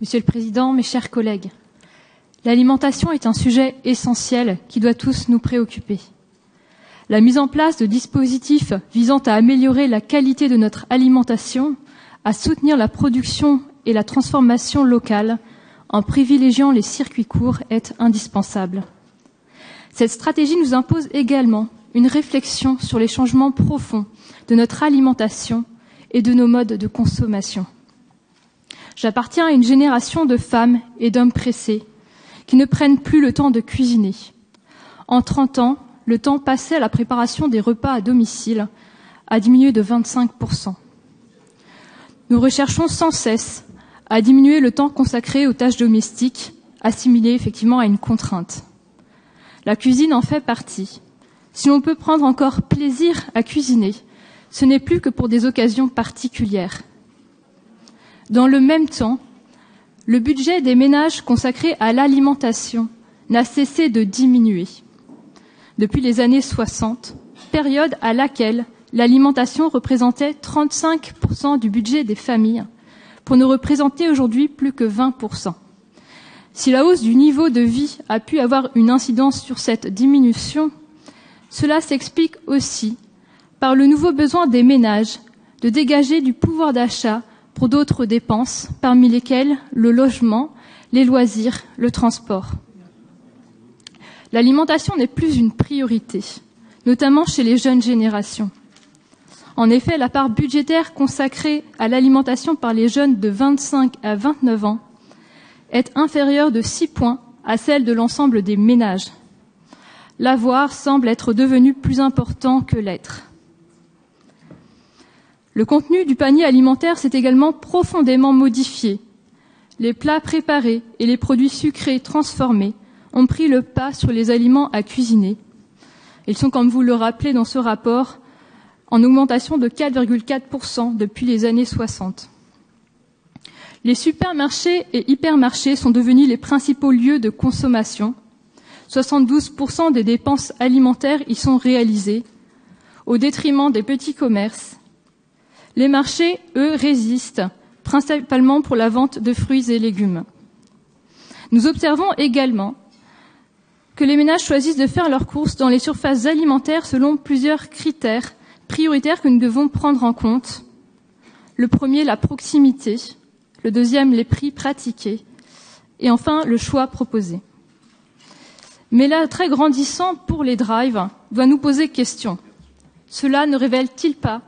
Monsieur le Président, mes chers collègues, l'alimentation est un sujet essentiel qui doit tous nous préoccuper. La mise en place de dispositifs visant à améliorer la qualité de notre alimentation, à soutenir la production et la transformation locale, en privilégiant les circuits courts, est indispensable. Cette stratégie nous impose également une réflexion sur les changements profonds de notre alimentation et de nos modes de consommation. J'appartiens à une génération de femmes et d'hommes pressés qui ne prennent plus le temps de cuisiner. En 30 ans, le temps passé à la préparation des repas à domicile a diminué de 25%. Nous recherchons sans cesse à diminuer le temps consacré aux tâches domestiques, assimilées effectivement à une contrainte. La cuisine en fait partie. Si l'on peut prendre encore plaisir à cuisiner, ce n'est plus que pour des occasions particulières. Dans le même temps, le budget des ménages consacré à l'alimentation n'a cessé de diminuer. Depuis les années 60, période à laquelle l'alimentation représentait 35% du budget des familles, pour ne représenter aujourd'hui plus que 20%. Si la hausse du niveau de vie a pu avoir une incidence sur cette diminution, cela s'explique aussi par le nouveau besoin des ménages de dégager du pouvoir d'achat pour d'autres dépenses, parmi lesquelles le logement, les loisirs, le transport. L'alimentation n'est plus une priorité, notamment chez les jeunes générations. En effet, la part budgétaire consacrée à l'alimentation par les jeunes de 25 à 29 ans est inférieure de 6 points à celle de l'ensemble des ménages. L'avoir semble être devenu plus important que l'être. Le contenu du panier alimentaire s'est également profondément modifié. Les plats préparés et les produits sucrés transformés ont pris le pas sur les aliments à cuisiner. Ils sont, comme vous le rappelez dans ce rapport, en augmentation de 4,4% depuis les années 60. Les supermarchés et hypermarchés sont devenus les principaux lieux de consommation. 72% des dépenses alimentaires y sont réalisées, au détriment des petits commerces. Les marchés, eux, résistent, principalement pour la vente de fruits et légumes. Nous observons également que les ménages choisissent de faire leurs courses dans les surfaces alimentaires selon plusieurs critères prioritaires que nous devons prendre en compte. Le premier, la proximité. Le deuxième, les prix pratiqués. Et enfin, le choix proposé. Mais l'attrait grandissant pour les drives doit nous poser question. Cela ne révèle-t-il pas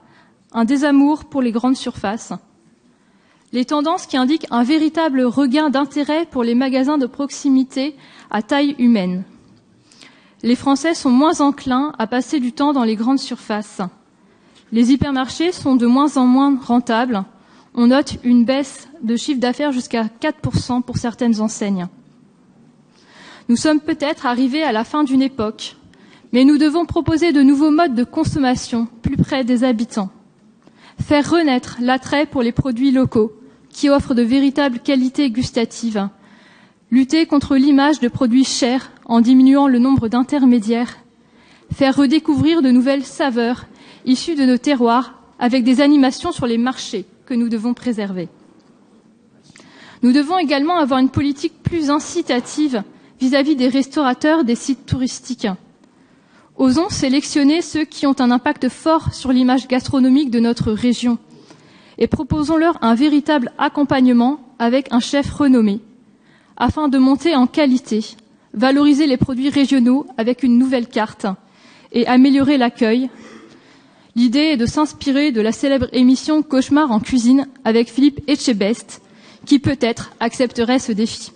un désamour pour les grandes surfaces? Les tendances qui indiquent un véritable regain d'intérêt pour les magasins de proximité à taille humaine. Les Français sont moins enclins à passer du temps dans les grandes surfaces. Les hypermarchés sont de moins en moins rentables. On note une baisse de chiffre d'affaires jusqu'à 4% pour certaines enseignes. Nous sommes peut-être arrivés à la fin d'une époque, mais nous devons proposer de nouveaux modes de consommation plus près des habitants. Faire renaître l'attrait pour les produits locaux, qui offrent de véritables qualités gustatives. Lutter contre l'image de produits chers en diminuant le nombre d'intermédiaires. Faire redécouvrir de nouvelles saveurs issues de nos terroirs avec des animations sur les marchés que nous devons préserver. Nous devons également avoir une politique plus incitative vis-à-vis des restaurateurs des sites touristiques. Osons sélectionner ceux qui ont un impact fort sur l'image gastronomique de notre région et proposons-leur un véritable accompagnement avec un chef renommé afin de monter en qualité, valoriser les produits régionaux avec une nouvelle carte et améliorer l'accueil. L'idée est de s'inspirer de la célèbre émission Cauchemar en cuisine avec Philippe Etchebest, qui peut-être accepterait ce défi.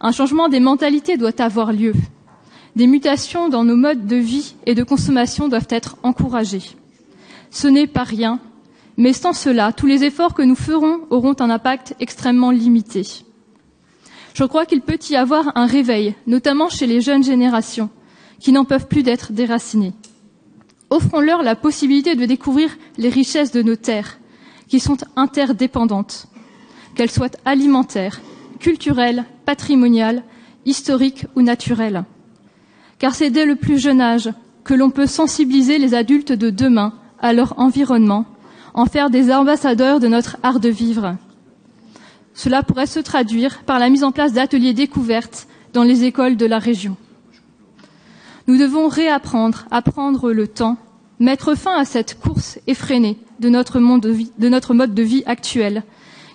Un changement des mentalités doit avoir lieu. Des mutations dans nos modes de vie et de consommation doivent être encouragées. Ce n'est pas rien, mais sans cela, tous les efforts que nous ferons auront un impact extrêmement limité. Je crois qu'il peut y avoir un réveil, notamment chez les jeunes générations, qui n'en peuvent plus d'être déracinées. Offrons-leur la possibilité de découvrir les richesses de nos terres, qui sont interdépendantes, qu'elles soient alimentaires, culturelles, patrimoniales, historiques ou naturelles. Car c'est dès le plus jeune âge que l'on peut sensibiliser les adultes de demain à leur environnement, en faire des ambassadeurs de notre art de vivre. Cela pourrait se traduire par la mise en place d'ateliers découvertes dans les écoles de la région. Nous devons réapprendre à prendre le temps, mettre fin à cette course effrénée de notre mode de vie actuel,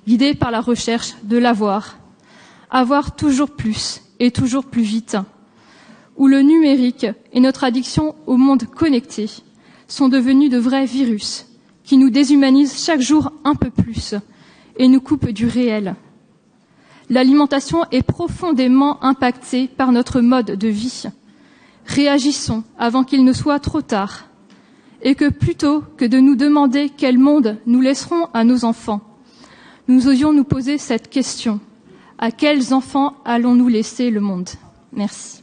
guidé par la recherche de l'avoir. Avoir toujours plus et toujours plus vite, où le numérique et notre addiction au monde connecté sont devenus de vrais virus qui nous déshumanisent chaque jour un peu plus et nous coupent du réel. L'alimentation est profondément impactée par notre mode de vie. Réagissons avant qu'il ne soit trop tard et que plutôt que de nous demander quel monde nous laisserons à nos enfants, nous osions nous poser cette question. À quels enfants allons-nous laisser le monde ? Merci.